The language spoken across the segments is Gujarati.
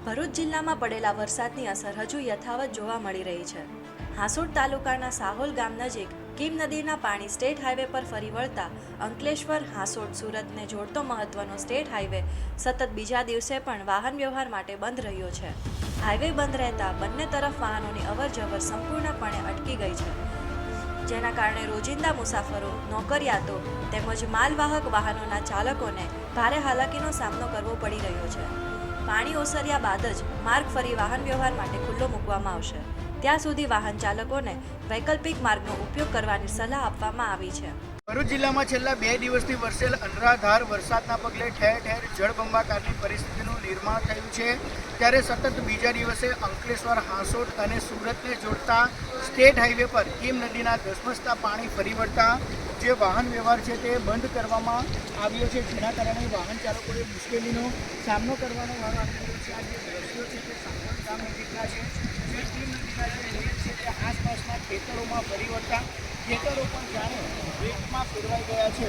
ભરૂચ જિલ્લામાં પડેલા વરસાદની અસર હજુ યથાવત જોવા મળી રહી છે। હાસોડ તાલુકાના સાહોલ ગામ નજીક કીમ નદીના પાણી સ્ટેટ હાઈવે પર ફરી વળતા અંકલેશ્વર હાસોડ સુરતને જોડતો મહત્વનો સ્ટેટ હાઈવે સતત બીજા દિવસે પણ વાહન વ્યવહાર માટે બંધ રહ્યો છે। હાઈવે બંધ રહેતા બંને તરફ વાહનોની અવરજવર સંપૂર્ણપણે અટકી ગઈ છે, જેના કારણે રોજિંદા મુસાફરો, નોકરિયાતો તેમજ માલવાહક વાહનોના ચાલકોને ભારે હાલાકીનો સામનો કરવો પડી રહ્યો છે। પાણી ઓસર્યા બાદ જ માર્ગ ફરી વાહન વ્યવહાર માટે ખુલ્લો મૂકવામાં આવશે। ત્યાં સુધી વાહન ચાલકોને વૈકલ્પિક માર્ગનો ઉપયોગ કરવાની સલાહ આપવામાં આવી છે। ભરૂચ જિલ્લામાં છેલ્લા 2 દિવસથી વરસેલ અનરાધાર વરસાદના પગલે ઠેર ઠેર જળબંબાકારની પરિસ્થિતિનું નિર્માણ થયું છે। ત્યારે સતત બીજા દિવસે અંકલેશ્વર, હાસોડ અને સુરતને જોડતા સ્ટેટ હાઈવે પર કીમ નદીના ધસમસતા પાણી ફરી વળતા જે વાહન વ્યવહાર છે તે બંધ કરવામાં આવ્યો છે, જેના કારણે વાહન ચાલકોએ મુશ્કેલીનો સામનો કરવાનો વારો આવી રહ્યો છે। આ જે દ્રશ્યો છે તે સાહોલ ગામ નજીકના છે, જે કીમ નદીના જે નીર છે તે આસપાસના ખેતરોમાં ફરી વળતા ખેતરો પણ જાણે વેગમાં ફેરવાઈ ગયા છે।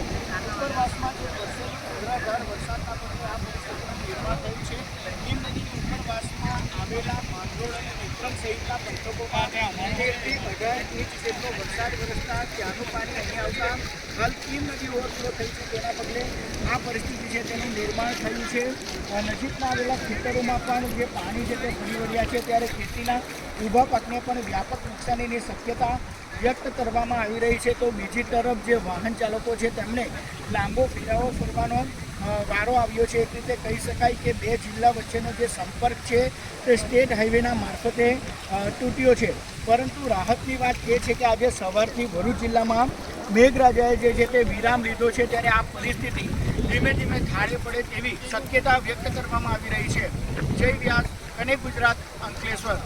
ઉપરવાસમાં જે વરસેલ અનરાધાર વરસાદના પગલે આ પરિસ્થિતિનું નિર્માણ થયું છે। કીમ નદીની ઉપરવાસમાં આવેલા માંગરોળ અને વિક્રમ સહિતના પંથકોમાં 13થી 18 ઇંચ જેટલો વરસાદ વરસતા ત્યાંનું પાણી અહીં આવતા હાલ કીમ નદી ઓવરફ્લો થઈ છે, તેના પગલે આ પરિસ્થિતિ છે તેનું નિર્માણ થયું છે। નજીકના આવેલા ખેતરોમાં પણ જે પાણી છે તે ફરી વળ્યા છે, ત્યારે ખેતીના ઊભા પાકને પણ વ્યાપક નુકસાનીની શક્યતા વ્યક્ત કરવામાં આવી રહી છે। તો બીજી તરફ જે વાહન ચાલકો છે તેમને લાંબો ફેરાવો ફરવાનો વારો આવ્યો છે। એક રીતે કહી શકાય કે 2 જિલ્લા વચ્ચેનો જે સંપર્ક છે તે સ્ટેટ હાઈવેના મારફતે તૂટ્યો છે। પરંતુ રાહતની વાત એ છે કે આજે સવારથી ભરૂચ જિલ્લામાં મેઘરાજાએ જે છે તે વિરામ લીધો છે, ત્યારે આ પરિસ્થિતિ ધીમે ધીમે થાળે પડે તેવી શક્યતા વ્યક્ત કરવામાં આવી રહી છે। જય વ્યાસ, કનેક્ટ ગુજરાત, અંકલેશ્વર।